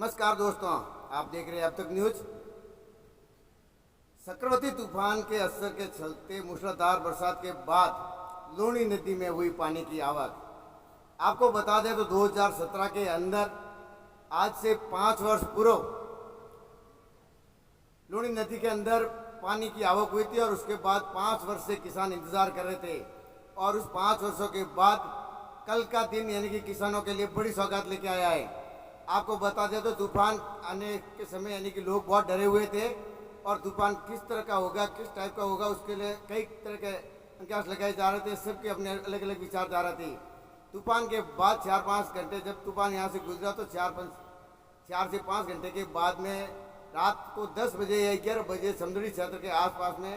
नमस्कार दोस्तों, आप देख रहे हैं अब तक न्यूज। चक्रवाती तूफान के असर के चलते मूसलाधार बरसात के बाद लूणी नदी में हुई पानी की आवक। आपको बता दें तो 2017 के अंदर आज से 5 वर्ष पूर्व लूणी नदी के अंदर पानी की आवक हुई थी और उसके बाद 5 वर्ष से किसान इंतजार कर रहे थे। और उस 5 वर्षों के बाद कल का दिन यानी कि किसानों के लिए बड़ी सौगात लेके आया है। आपको बता दें तो तूफान आने के समय यानी कि लोग बहुत डरे हुए थे और तूफान किस तरह का होगा, किस टाइप का होगा, उसके लिए कई तरह के अंदाज लगाए जा रहे थे। सबके अपने अलग अलग विचारधारा थी। तूफान के बाद 4-5 घंटे जब तूफान यहाँ से गुजरा तो 4 से 5 घंटे के बाद में रात को 10 बजे या 11 बजे समुद्री क्षेत्र के आसपास में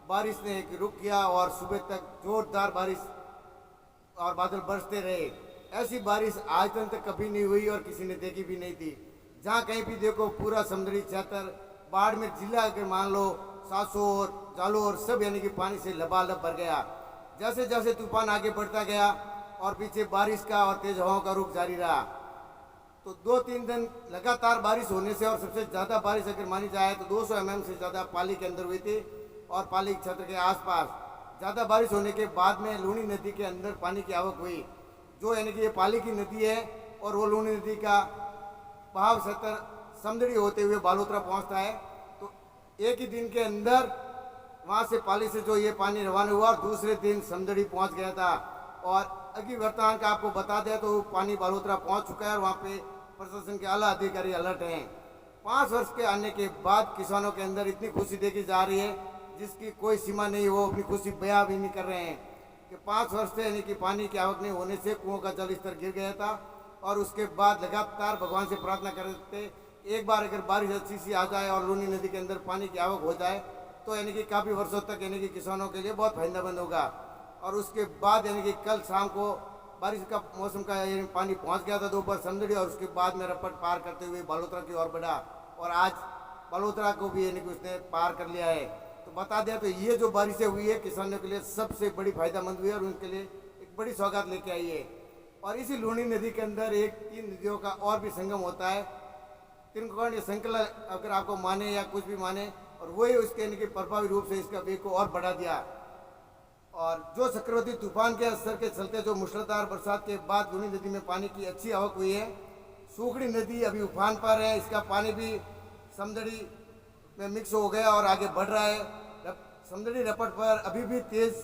बारिश ने एक रुक किया और सुबह तक जोरदार बारिश और बादल बरसते रहे। ऐसी बारिश आज तक कभी नहीं हुई और किसी ने देखी भी नहीं थी। जहाँ कहीं भी देखो पूरा समुद्री क्षेत्र बाड़मेर जिला अगर मान लो सासोर जालोर सब यानी कि पानी से लबालब भर गया। जैसे जैसे तूफान आगे बढ़ता गया और पीछे बारिश का और तेज हवाओं का रुख जारी रहा तो 2-3 दिन लगातार बारिश होने से और सबसे ज़्यादा बारिश अगर मानी जाए तो 200 mm से ज़्यादा पाली के अंदर हुई थी और पाली क्षेत्र के आसपास ज़्यादा बारिश होने के बाद में लूणी नदी के अंदर पानी की आवक हुई। जो यानी कि ये पाली की नदी है और वो लूणी नदी का बहाव क्षेत्र समदड़ी होते हुए बालोतरा पहुंचता है। तो एक ही दिन के अंदर वहाँ से पाली से जो ये पानी रवाना हुआ और दूसरे दिन समदड़ी पहुंच गया था। और अभी वर्तमान का आपको बता दें तो पानी बालोतरा पहुंच चुका है और वहाँ पे प्रशासन के आला अधिकारी अलर्ट हैं। 5 वर्ष के आने के बाद किसानों के अंदर इतनी खुशी देखी जा रही है जिसकी कोई सीमा नहीं। वो अपनी खुशी बयां भी नहीं कर रहे हैं कि 5 वर्ष से यानी कि पानी की आवक नहीं होने से कुओं का जल स्तर गिर गया था और उसके बाद लगातार भगवान से प्रार्थना कर रहे थे एक बार अगर बारिश अच्छी सी आ जाए और लूणी नदी के अंदर पानी की आवक हो जाए तो यानी कि काफ़ी वर्षों तक यानी कि किसानों के लिए बहुत फायदेमंद होगा। और उसके बाद यानी कि कल शाम को बारिश का मौसम का पानी पहुंच गया था दोपहर समदड़ी और उसके बाद में रपट पार करते हुए बालोतरा की ओर बढ़ा और आज बालोतरा को भी यानी कि उसने पार कर लिया है। तो बता दें तो ये जो बारिशें हुई है किसानों के लिए सबसे बड़ी फायदेमंद हुई है और उनके लिए एक बड़ी सौगात लेके आई है। और इसी लूणी नदी के अंदर एक 3 नदियों का और भी संगम होता है। त्रिकोणीय श्रृंखला अगर आपको माने या कुछ भी माने और वही उसके यानी कि प्रभावी रूप से इसका वेग को और बढ़ा दिया। और जो चक्रवाती तूफान के असर के चलते जो मूसलाधार बरसात के बाद लूणी नदी में पानी की अच्छी आवक हुई है। सूखड़ी नदी अभी उफान पर है, इसका पानी भी समदड़ी में मिक्स हो गया और आगे बढ़ रहा है। समदड़ी रपट पर अभी भी तेज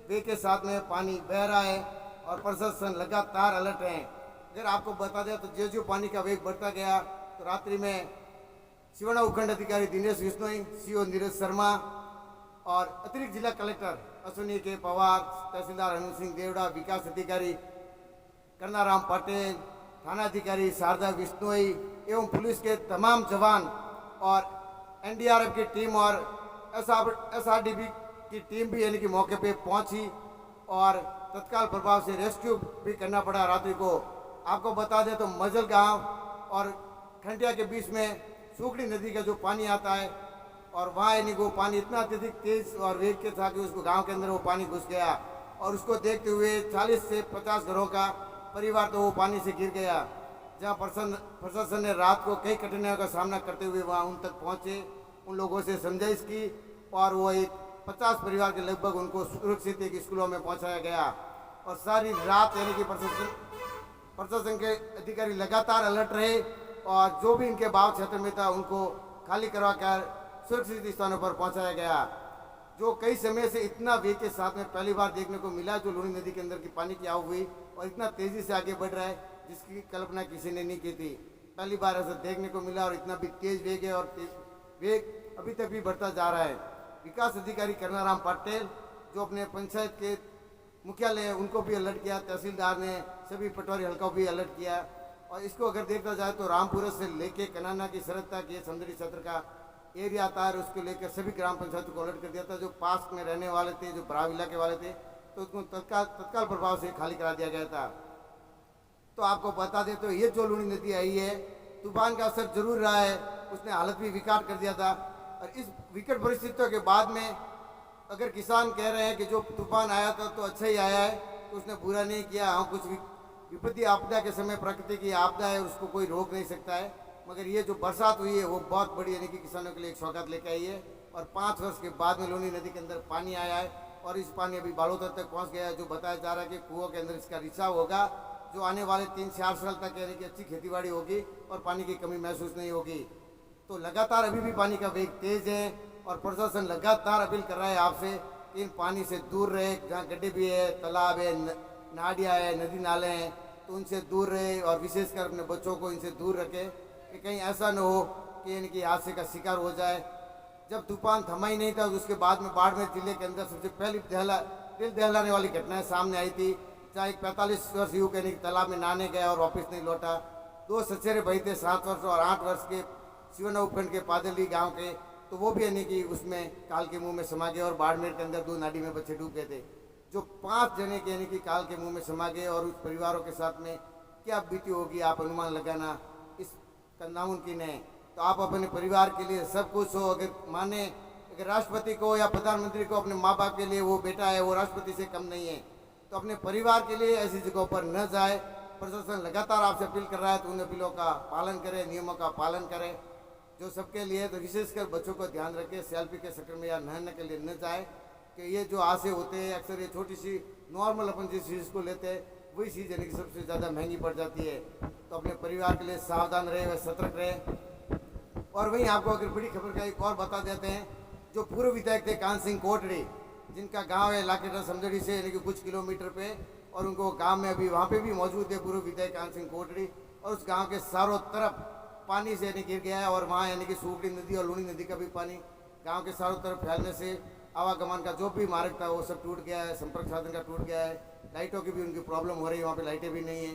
वेग के साथ में पानी बह रहा है और प्रशासन लगातार अलर्ट है। अगर आपको बता दें तो जो पानी का वेग बढ़ता गया तो रात्रि में सिवाना उपखंड अधिकारी दिनेश विश्नोई, सीओ नीरज शर्मा और अतिरिक्त जिला कलेक्टर अश्विनी के पवार, तहसीलदार हनुमान सिंह देवड़ा, विकास अधिकारी करनाराम पटेल, थाना अधिकारी शारदा विश्नोई एवं पुलिस के तमाम जवान और एनडीआरएफ की टीम और एसआरडीबी की टीम भी यानी कि मौके पे पहुंची और तत्काल प्रभाव से रेस्क्यू भी करना पड़ा रात्रि को। आपको बता दें तो मजल गांव और खंडिया के बीच में सूखड़ी नदी का जो पानी आता है और वहाँ यानी वो पानी इतना अत्यधिक तेज और वेग के था कि उसको गांव के अंदर वो पानी घुस गया और उसको देखते हुए 40 से 50 घरों का परिवार तो वो पानी से गिर गया। जहाँ प्रशासन ने रात को कई कठिनाइयों का सामना करते हुए वहाँ उन तक पहुँचे, उन लोगों से समझाइश की और वो एक 50 परिवार के लगभग उनको सुरक्षित एक स्कूलों में पहुँचाया गया। और सारी रात यानी कि प्रशासन के अधिकारी लगातार अलर्ट रहे और जो भी इनके बाव क्षेत्र में था उनको खाली करवा कर सुरक्षित स्थानों पर पहुँचाया गया। जो कई समय से इतना वेग के साथ में पहली बार देखने को मिला जो लूणी नदी के अंदर की पानी की आवक हुई और इतना तेज़ी से आगे बढ़ रहा है जिसकी कल्पना किसी ने नहीं की थी। पहली बार ऐसा देखने को मिला और इतना भी तेज वेग है और वेग अभी तक भी बढ़ता जा रहा है। विकास अधिकारी करनाराम पटेल जो अपने पंचायत के मुख्यालय है उनको भी अलर्ट किया, तहसीलदार ने सभी पटवारी हल्का भी अलर्ट किया। और इसको अगर देखा जाए तो रामपुर से लेके कनाना की सरहद तक ये समुद्री क्षेत्र का एरिया आता है और उसको लेकर सभी ग्राम पंचायतों को अलर्ट कर दिया था। जो पास में रहने वाले थे, जो बराव इलाके वाले थे, तो उसको तत्काल प्रभाव से खाली करा दिया गया था। तो आपको बता दें तो ये जो लूणी नदी आई है तूफान का असर जरूर रहा है, उसने हालत भी विकट कर दिया था। और इस विकट परिस्थितियों के बाद में अगर किसान कह रहे हैं कि जो तूफान आया था तो अच्छा ही आया है तो उसने बुरा नहीं किया। हाँ, कुछ विपत्ति आपदा के समय प्रकृति की आपदा है, उसको कोई रोक नहीं सकता है। मगर ये जो बरसात हुई है वो बहुत बड़ी यानी कि किसानों के लिए एक सौगात लेके आई है। और 5 वर्ष के बाद में लूनी नदी के अंदर पानी आया है और इस पानी अभी बालोतर तक पहुंच गया है। जो बताया जा रहा है कि कुओं के अंदर इसका रिसाव होगा, जो आने वाले 3-4 साल तक यानी कि अच्छी खेतीबाड़ी होगी और पानी की कमी महसूस नहीं होगी। तो लगातार अभी भी पानी का वेग तेज है और प्रशासन लगातार अपील कर रहा है आपसे कि इन पानी से दूर रहे। जहाँ गड्ढे भी है, तालाब है, नाडियाँ है, नदी नाले हैं, तो उनसे दूर रहे और विशेषकर अपने बच्चों को इनसे दूर रखें कि कहीं ऐसा न हो कि इनकी हादसे का शिकार हो जाए। जब तूफान थमा ही नहीं था तो उसके बाद में बाड़मेर जिले के अंदर सबसे पहली दिल दहलाने वाली घटनाएं सामने आई थी, जहाँ एक 45 वर्ष युवक यानी कि तालाब में नहाने गया और वापस नहीं लौटा। 2 सचेरे भाई थे, 7 वर्ष और 8 वर्ष के, शिवना उपखंड के पादली गांव के, तो वो भी यानी कि उसमें काल के मुंह में समा गए और बाड़मेर के अंदर 2 नाडी में बच्चे डूब गए थे। जो 5 जने के यानी कि काल के मुंह में समा गए और उस परिवारों के साथ में क्या बीती होगी आप अनुमान लगाना इस नामुमकिन है। तो आप अपने परिवार के लिए सब कुछ हो, अगर माने अगर राष्ट्रपति को या प्रधानमंत्री को अपने माँ बाप के लिए वो बेटा है, वो राष्ट्रपति से कम नहीं है, तो अपने परिवार के लिए ऐसी जगहों पर न जाए। प्रशासन लगातार आपसे अपील कर रहा है तो उन अपीलों का पालन करें, नियमों का पालन करें जो सबके लिए। तो विशेषकर बच्चों को ध्यान रखें, सेल्फी के चक्कर में या नहाने के लिए न जाए कि ये जो हादसे होते हैं अक्सर ये छोटी सी नॉर्मल अपन जिस चीज़ को लेते हैं वही चीज़ यानी कि सबसे ज़्यादा महंगी पड़ जाती है। तो अपने परिवार के लिए सावधान रहे व सतर्क रहे। और वहीं आपको अगर बड़ी खबर का एक और बता देते हैं, जो पूर्व विधायक थे कान सिंह कोटड़ी, जिनका गांव है लाकेटा समझड़ी से यानी कि कुछ किलोमीटर पे, और उनको गांव में अभी वहाँ पे भी मौजूद है पूर्व विधायक कान सिंह कोटड़ी, और उस गांव के चारों तरफ पानी से यानी गिर गया है और वहाँ यानी कि सूखड़ी नदी और लूनी नदी का भी पानी गाँव के चारों तरफ फैलने से आवागमन का जो भी मार्ग था वो सब टूट गया है, संपर्क साधन का टूट गया है, लाइटों की भी उनकी प्रॉब्लम हो रही है, वहाँ पे लाइटें भी नहीं है।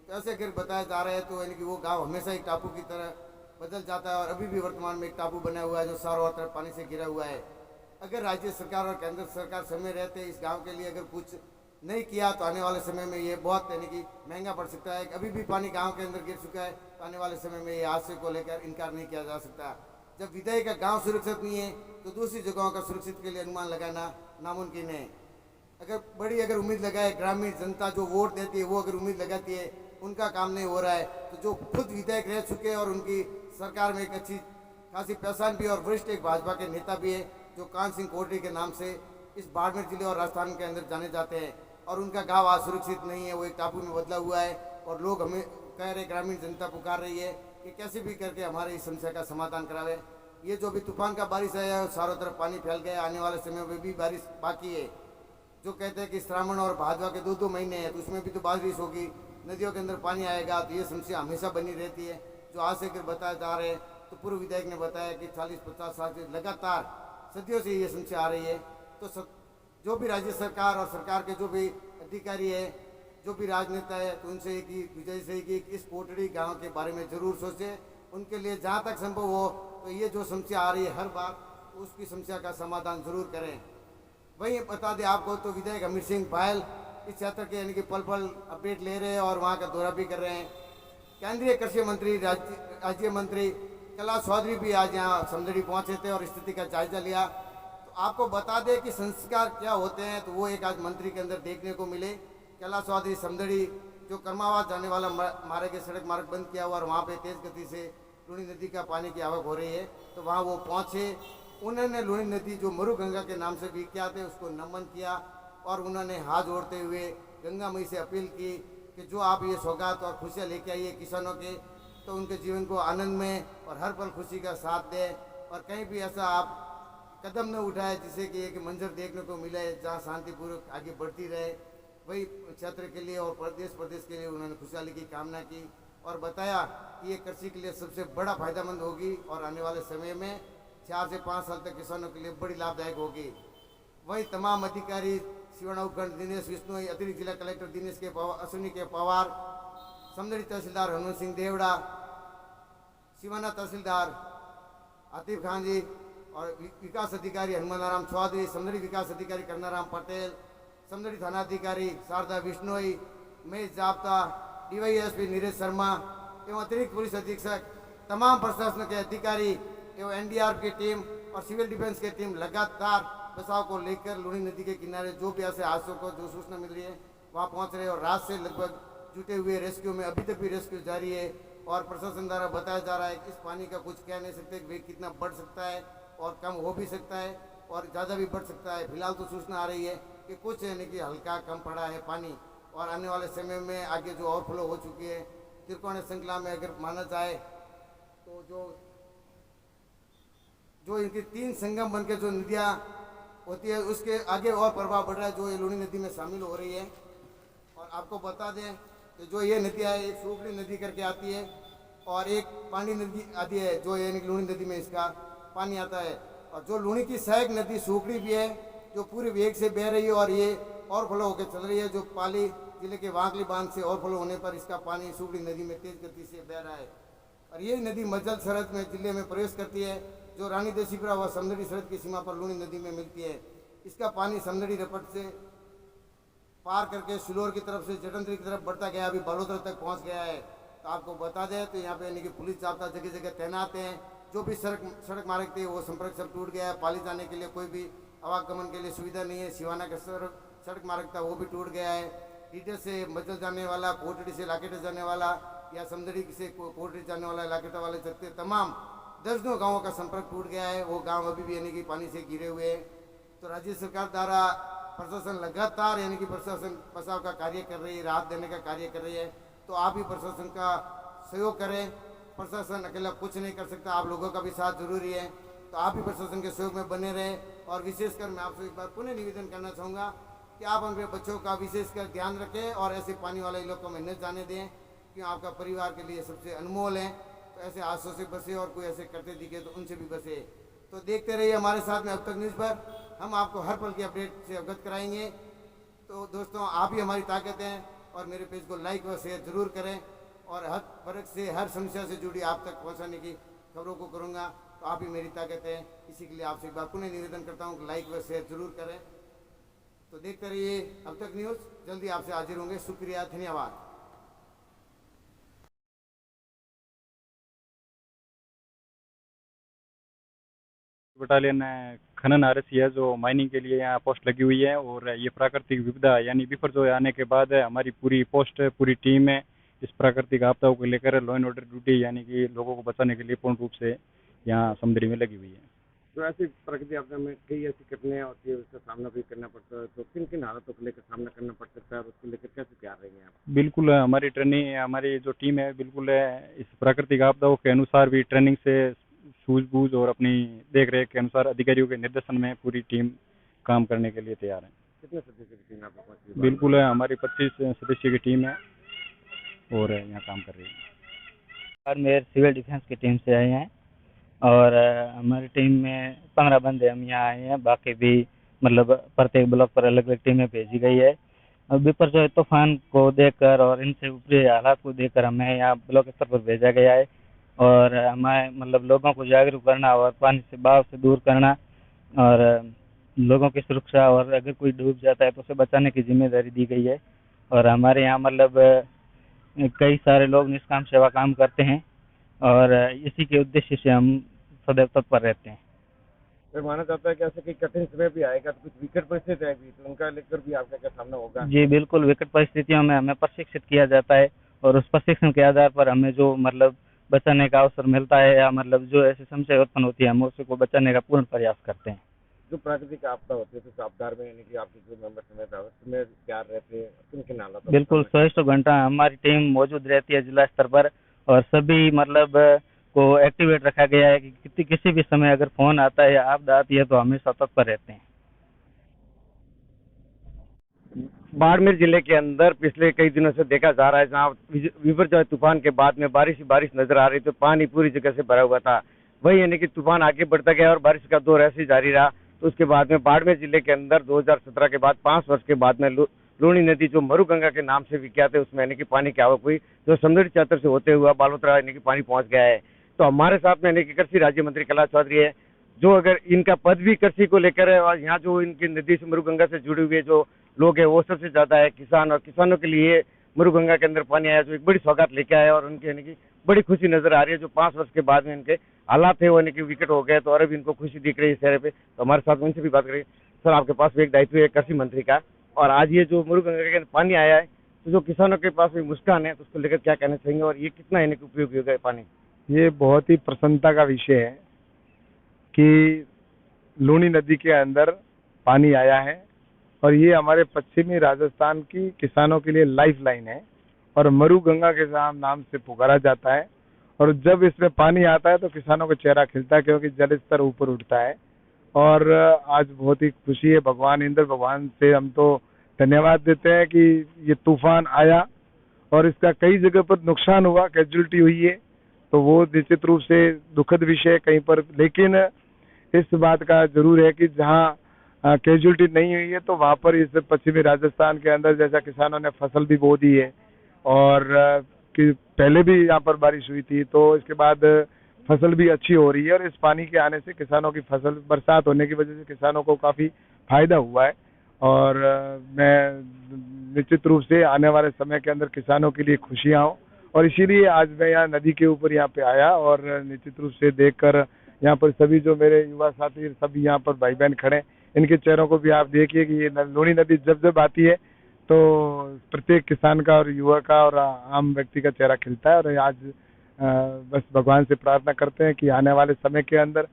तो ऐसे अगर बताया जा रहा है तो यानी कि वो गांव हमेशा एक टापू की तरह बदल जाता है और अभी भी वर्तमान में एक टापू बना हुआ है जो चारों तरफ पानी से घिरा हुआ है। अगर राज्य सरकार और केंद्र सरकार समय रहते इस गाँव के लिए अगर कुछ नहीं किया तो आने वाले समय में ये बहुत यानी कि महंगा पड़ सकता है। अभी भी पानी गाँव के अंदर गिर चुका है, तो आने वाले समय में ये हादसे को लेकर इनकार नहीं किया जा सकता। जब विधायक का गांव सुरक्षित नहीं है तो दूसरी जगहों का सुरक्षित के लिए अनुमान लगाना नामुमकिन है। अगर उम्मीद लगाए, ग्रामीण जनता जो वोट देती है वो अगर उम्मीद लगाती है, उनका काम नहीं हो रहा है, तो जो खुद विधायक रह चुके हैं और उनकी सरकार में एक अच्छी खासी पहचान भी और वरिष्ठ एक भाजपा के नेता भी है जो कान सिंह कोटड़ी के नाम से इस बाड़मेर जिले और राजस्थान के अंदर जाने जाते हैं, और उनका गाँव आज सुरक्षित नहीं है, वो एक टापू में बदला हुआ है। और लोग हमें कह रहे, ग्रामीण जनता पुकार रही है कि कैसे भी करके हमारे इस समस्या का समाधान करावे। ये जो भी तूफान का बारिश आया है चारों तरफ पानी फैल गया, आने वाले समय में भी बारिश बाकी है। जो कहते हैं कि श्रावण और भादवा के 2-2 महीने हैं तो उसमें भी तो बारिश होगी, नदियों के अंदर पानी आएगा, तो ये समस्या हमेशा बनी रहती है। जो आज से अगर बताया जा रहे हैं तो पूर्व विधायक ने बताया कि 40-50 साल से लगातार सदियों से ये समस्या आ रही है। तो जो भी राज्य सरकार और सरकार के जो भी अधिकारी है, जो भी राजनेता है, तो उनसे एक ही विजय से कि इस कोटड़ी गांव के बारे में जरूर सोचें, उनके लिए जहां तक संभव हो तो ये जो समस्या आ रही है हर बार, तो उसकी समस्या का समाधान जरूर करें। वहीं बता दें आपको तो विधायक अमित सिंह बायल इस क्षेत्र के यानी कि पल पल अपडेट ले रहे हैं और वहाँ का दौरा भी कर रहे हैं। केंद्रीय कृषि मंत्री राज्य मंत्री कैलाश चौधरी भी आज यहाँ समझड़ी पहुँचे थे और स्थिति का जायजा लिया। तो आपको बता दें कि संस्कार क्या होते हैं, तो वो एक आज मंत्री के अंदर देखने को मिले। कैलाश चौधरी समझड़ी जो कर्मावाद जाने वाला मार्ग है, सड़क मार्ग बंद किया हुआ और वहाँ पे तेज गति से लूनी नदी का पानी की आवक हो रही है, तो वहाँ वो पहुँचे। उन्होंने लूनी नदी जो मरु गंगा के नाम से विख्यात है उसको नमन किया और उन्होंने हाथ जोड़ते हुए गंगा मई से अपील की कि जो आप ये सौगात और खुशियाँ लेके आइए किसानों के, तो उनके जीवन को आनंद में और हर पल खुशी का साथ दें और कहीं भी ऐसा आप कदम न उठाए जिससे कि एक मंजर देखने को मिले जहाँ शांतिपूर्वक आगे बढ़ती रहे। वही क्षेत्र के लिए और प्रदेश के लिए उन्होंने खुशहाली की कामना की और बताया कि ये कृषि के लिए सबसे बड़ा फायदेमंद होगी और आने वाले समय में 4 से 5 साल तक किसानों के लिए बड़ी लाभदायक होगी। वहीं तमाम अधिकारी शिवना उपखंड दिनेश विश्नोई, अतिरिक्त जिला कलेक्टर दिनेश के अश्विनी के पवार, समझड़ी तहसीलदार हनुमान सिंह देवड़ा, शिवाना तहसीलदार आतिफ खान जी और विकास अधिकारी हनुमानाराम चौधरी, समझड़ी विकास अधिकारी करनाराम पटेल, समझड़ी थानाधिकारी शारदा विश्नोई, महेश जाब्ता, डीवाईएसपी नीरज शर्मा एवं अतिरिक्त पुलिस अधीक्षक, तमाम प्रशासन के अधिकारी एवं एनडीआरएफ की टीम और सिविल डिफेंस की टीम लगातार बचाव को लेकर लूनी नदी के किनारे जो भी ऐसे हादसों को जो सूचना मिल रही है वहाँ पहुँच रहे हैं और रात से लगभग जुटे हुए रेस्क्यू में अभी तक भी रेस्क्यू जारी है और प्रशासन द्वारा बताया जा रहा है कि इस पानी का कुछ कह नहीं सकते कि कितना बढ़ सकता है और कम हो भी सकता है और ज़्यादा भी बढ़ सकता है। फिलहाल तो सूचना आ रही है कि कुछ यानी कि हल्का कम पड़ा है पानी, और आने वाले समय में आगे जो ओवरफ्लो हो चुकी है त्रिकोणीय श्रृंखला में अगर माना जाए तो जो इनकी 3 संगम बन के जो नदियाँ होती है उसके आगे और प्रभाव बढ़ रहा है, जो ये लूणी नदी में शामिल हो रही है। और आपको बता दें कि जो ये नदियाँ है, एक सूखड़ी नदी करके आती है और एक पानी नदी आती है, जो यानी लूणी नदी में इसका पानी आता है। और जो लूणी की सहायक नदी सूखड़ी भी है, जो पूरे वेग से बह रही है और ये ओवरफ्लो होकर चल रही है, जो पाली जिले के वांकली बांध से ओवरफ्लो होने पर इसका पानी सूखड़ी नदी में तेज गति से बह रहा है। और ये नदी मज्जल सरहद में जिले में प्रवेश करती है, जो रानी देसीपुरा व समदड़ी सरहद की सीमा पर लूणी नदी में मिलती है। इसका पानी समदड़ी रपट से पार करके सिलोर की तरफ से जटंतरी की तरफ बढ़ता गया, अभी बालोतरा तक पहुंच गया है। तो आपको बता दें तो यहाँ पे यानी कि पुलिस जाब्ता जगह जगह तैनात हैं। जो भी सड़क मार्ग थे वो संपर्क सब टूट गया है। पाली जाने के लिए कोई भी आवागमन के लिए सुविधा नहीं है। सिवाना का सड़क मार्ग था वो भी टूट गया है। डीडे से मज्जल जाने वाला, कोटड़ी से लाकेटा जाने वाला या समदड़ी से कोटड़ी जाने वाला, लाकेटा वाले चलते तमाम दर्जनों गाँवों का संपर्क टूट गया है। वो गाँव अभी भी यानी कि पानी से घिरे हुए हैं। तो राज्य सरकार द्वारा प्रशासन लगातार यानी कि प्रशासन बचाव का कार्य कर रही है, राहत देने का कार्य कर रही है। तो आप भी प्रशासन का सहयोग करें। प्रशासन अकेला कुछ नहीं कर सकता, आप लोगों का भी साथ जरूरी है। तो आप भी प्रशासन के सहयोग में बने रहें। और विशेषकर मैं आपसे एक बार पुनः निवेदन करना चाहूँगा कि आप अपने बच्चों का विशेषकर ध्यान रखें और ऐसे पानी वाले इलाकों में न जाने दें, क्योंकि आपका परिवार के लिए सबसे अनमोल है। तो ऐसे हादसों से बचे और कोई ऐसे करते दिखे तो उनसे भी बचे। तो देखते रहिए हमारे साथ में अब तक न्यूज़ पर, हम आपको हर पल की अपडेट से अवगत कराएंगे। तो दोस्तों आप ही हमारी ताकत हैं और मेरे पेज को लाइक व शेयर जरूर करें और हर वर्ग से हर समस्या से जुड़ी आप तक पहुंचाने की खबरों को करूंगा। तो आप ही मेरी ताकत है, इसी के लिए आपसे एक बार पुनः निवेदन करता हूं कि लाइक व शेयर जरूर करें। तो देखते रहिए अब तक न्यूज़, जल्दी आपसे हाजिर होंगे। शुक्रिया, धन्यवाद। बटालियन खनन आरसी है जो माइनिंग के लिए यहाँ पोस्ट लगी हुई है। और ये प्राकृतिक विपदा यानी बिपरजॉय आने के बाद हमारी पूरी पोस्ट पूरी टीम है इस प्राकृतिक आपदाओं को लेकर लॉ एंड ऑर्डर ड्यूटी यानी कि लोगों को बचाने के लिए पूर्ण रूप से यहाँ समदड़ी में लगी हुई है। तो ऐसी प्राकृतिक आपदा में कई ऐसी घटनाएं होती है, उसका सामना भी करना पड़ता है। तो किन किन हालातों को लेकर सामना करना पड़ सकता है और उसको लेकर कैसे तैयार रहेंगे आप? बिल्कुल हमारी ट्रेनिंग, हमारी जो टीम है बिल्कुल इस प्राकृतिक आपदाओं के अनुसार भी ट्रेनिंग से सूझबूझ और अपनी देख रेख के अनुसार अधिकारियों के निर्देशन में पूरी टीम काम करने के लिए तैयार है। कितने सदस्य की टीम आपके पास? बिल्कुल हमारी 25 सदस्य की टीम है और यहाँ काम कर रही है। मेरे सिविल डिफेंस की टीम से आए हैं और हमारी टीम में 15 बंदे हम यहाँ आए हैं। बाकी भी मतलब प्रत्येक ब्लॉक पर अलग अलग टीमें भेजी गई है। अब बिपरजॉय तूफान को देखकर और इनसे ऊपरी हालात को देखकर हमें यहाँ ब्लॉक स्तर पर भेजा गया है और हमें मतलब लोगों को जागरूक करना और पानी से बहाव से दूर करना और लोगों की सुरक्षा और अगर कोई डूब जाता है तो उसे बचाने की जिम्मेदारी दी गई है। और हमारे यहाँ मतलब कई सारे लोग निष्काम सेवा काम करते हैं और इसी के उद्देश्य से हम सदैव तत्पर रहते हैं। फिर माना जाता है कि ऐसे कई कठिन समय भी आएगा, तो कुछ विकट परिस्थिति आएगी, तो उनका लेकर भी आपका क्या सामना होगा? जी बिल्कुल, विकट परिस्थितियों में हमें प्रशिक्षित किया जाता है और उस प्रशिक्षण के आधार पर हमें जो मतलब बचाने का अवसर मिलता है या मतलब जो ऐसी समस्या उत्पन्न होती है हम उसको बचाने का पूर्ण प्रयास करते हैं। जो प्राकृतिक आपदा होती है तो आपदार में यानी कि आपके जो मेंबर समय उसमें तैयार रहते हैं, किन किन हालात? बिल्कुल 24 घंटा हमारी टीम मौजूद रहती है जिला स्तर पर और सभी मतलब को एक्टिवेट रखा गया है कि किसी भी समय अगर फोन आता है या आपदा आती है तो हमेशा तत्पर रहते हैं। बाड़मेर जिले के अंदर पिछले कई दिनों से देखा जा रहा है, जहाँ बिपरजॉय तूफान के बाद में बारिश ही बारिश नजर आ रही, तो पानी पूरी जगह से भरा हुआ था। वही यानी कि तूफान आगे बढ़ता गया और बारिश का दौर ऐसे ही जारी रहा। तो उसके बाद में बाड़मेर जिले के अंदर 2017 के बाद 5 वर्ष के बाद में लूणी नदी जो मरुगंगा के नाम से विख्यात है, उसमें यानी कि पानी की आवक हुई, जो समदड़ी चौतर से होते हुआ बालोतरा यानी कि पानी पहुंच गया है। तो हमारे साथ में यानी कि कृषि राज्य मंत्री कैलाश चौधरी है, जो अगर इनका पद भी कृषि को लेकर है और यहाँ जो इनकी नदी से मरुगंगा से जुड़े हुए जो लोग हैं वो सबसे ज्यादा है किसान, और किसानों के लिए मरुगंगा के अंदर पानी आया जो एक बड़ी सौगात लेके आया और उनकी यानी कि बड़ी खुशी नजर आ रही है। जो 5 वर्ष के बाद में इनके हालात थे वो यानी कि विकट हो गए, तो और अभी इनको खुशी दिख रही है चेहरे पे। तो हमारे साथ उनसे भी बात करेंगे। सर, आपके पास भी एक दायित्व है कृषि मंत्री का, और आज ये जो मरुगंगा के अंदर पानी आया है तो जो किसानों के पास भी मुस्कान है तो उसको लेकर क्या कहना चाहेंगे और ये कितना यानी कि उपयोगी होगा ये पानी? ये बहुत ही प्रसन्नता का विषय है कि लूनी नदी के अंदर पानी आया है और ये हमारे पश्चिमी राजस्थान की किसानों के लिए लाइफ लाइन है और मरु गंगा के नाम से पुकारा जाता है। और जब इसमें पानी आता है तो किसानों का चेहरा खिलता है क्योंकि जल स्तर ऊपर उठता है। और आज बहुत ही खुशी है, भगवान इंद्र भगवान से हम तो धन्यवाद देते हैं कि ये तूफान आया और इसका कई जगह पर नुकसान हुआ, कैजुअलिटी हुई है, तो वो निश्चित रूप से दुखद विषय है कहीं पर। लेकिन इस बात का जरूर है कि जहाँ कैजुअलिटी नहीं हुई है तो वहाँ पर इस पश्चिमी राजस्थान के अंदर जैसा किसानों ने फसल भी बो दी है और कि पहले भी यहाँ पर बारिश हुई थी तो इसके बाद फसल भी अच्छी हो रही है और इस पानी के आने से किसानों की फसल, बरसात होने की वजह से किसानों को काफ़ी फायदा हुआ है। और मैं निश्चित रूप से आने वाले समय के अंदर किसानों के लिए खुशियाँ हों और इसीलिए आज मैं यहाँ नदी के ऊपर यहाँ पे आया और निश्चित रूप से देखकर यहाँ पर सभी जो मेरे युवा साथी सभी यहाँ पर भाई बहन खड़े, इनके चेहरों को भी आप देखिए कि ये लूनी नदी जब जब आती है तो प्रत्येक किसान का और युवा का और आम व्यक्ति का चेहरा खिलता है। और आज बस भगवान से प्रार्थना करते हैं कि आने वाले समय के अंदर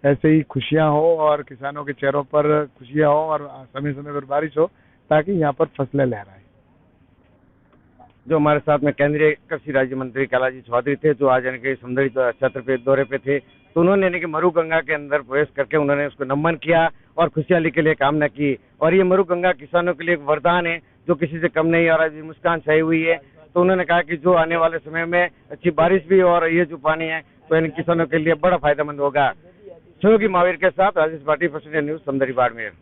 ऐसे ही खुशियां हो और किसानों के चेहरों पर खुशियां हो और समय समय पर बारिश हो ताकि यहाँ पर फसलें लहराएं। जो हमारे साथ में केंद्रीय कृषि राज्य मंत्री कैलाश चौधरी थे, जो आज यानी कि सौंदर्य क्षेत्र पे दौरे पे थे, तो उन्होंने यानी कि मरु गंगा के अंदर प्रवेश करके उन्होंने उसको नमन किया और खुशहाली के लिए कामना की। और ये मरु गंगा किसानों के लिए एक वरदान है जो किसी से कम नहीं, और आज मुस्कान छाई हुई है। तो उन्होंने कहा कि जो आने वाले समय में अच्छी बारिश भी और ये जो पानी है तो इन किसानों के लिए बड़ा फायदेमंद होगा। सहयोगी महावीर के साथ Rajesh Bhati, first India news, सौंदर्य बाड़मेर।